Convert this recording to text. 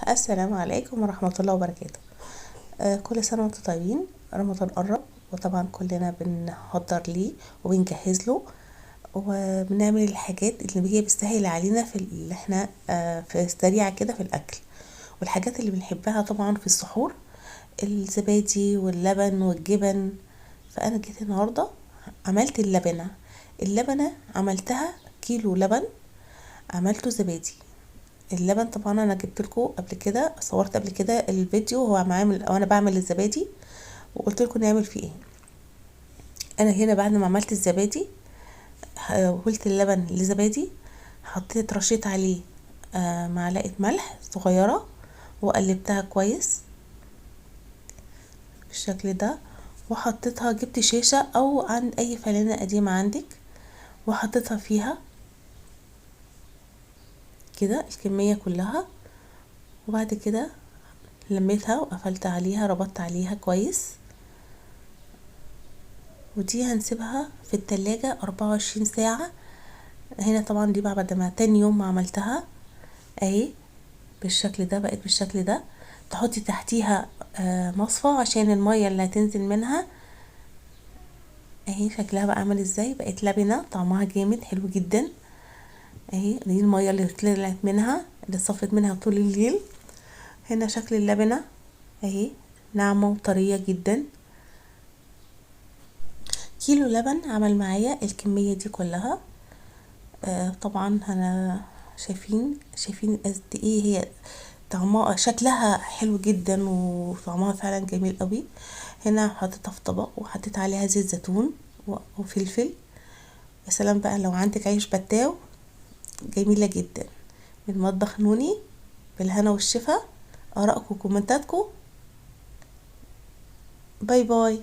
السلام عليكم ورحمة الله وبركاته. كل سنة وانتم طيبين. رمضان قرب وطبعا كلنا بنحضر ليه وبنجهز له وبنعمل الحاجات اللي هي بتسهل علينا في اللي احنا في سريعة كده في الأكل، والحاجات اللي بنحبها طبعا في السحور الزبادي واللبن والجبن. فأنا جيت النهاردة عملت اللبنة عملتها كيلو لبن، عملته زبادي. اللبن طبعا انا جبت لكم قبل كده، صورت قبل كده الفيديو هو معامل وانا بعمل الزبادي وقلت لكم نعمل فيه ايه. انا هنا بعد ما عملت الزبادي حولت اللبن لزبادي، حطيت رشيت عليه معلقه ملح صغيره وقلبتها كويس بالشكل ده، وحطيتها جبت شاشه او عن اي فلانه قديمه عندك وحطيتها فيها كده الكميه كلها، وبعد كده لميتها وقفلت عليها ربطت عليها كويس، ودي هنسيبها في التلاجة 24 ساعة. هنا طبعا دي بعد ما تاني يوم ما عملتها اهي بالشكل ده، بقت بالشكل ده. تحطي تحتيها مصفى عشان المية اللي هتنزل منها اهي. شكلها بقى عامل ازاي، بقت لبنة طعمها جامد حلو جدا اهي. دي المية اللي طلعت منها اللي صفت منها طول الليل. هنا شكل اللبنة اهي ناعمة وطرية جدا. كيلو لبن عمل معايا الكمية دي كلها. طبعا انا شايفين قد ايه هي طعمها شكلها حلو جدا وطعمها فعلا جميل قوي. هنا حطيتها في طبق وحطيت عليها زيت زيتون وفلفل. يا سلام بقى لو عندك عيش بتاو، جميلة جدا. من مطبخ نوني، بالهنا والشفا. ارائكم وكومنتاتكم. باي باي.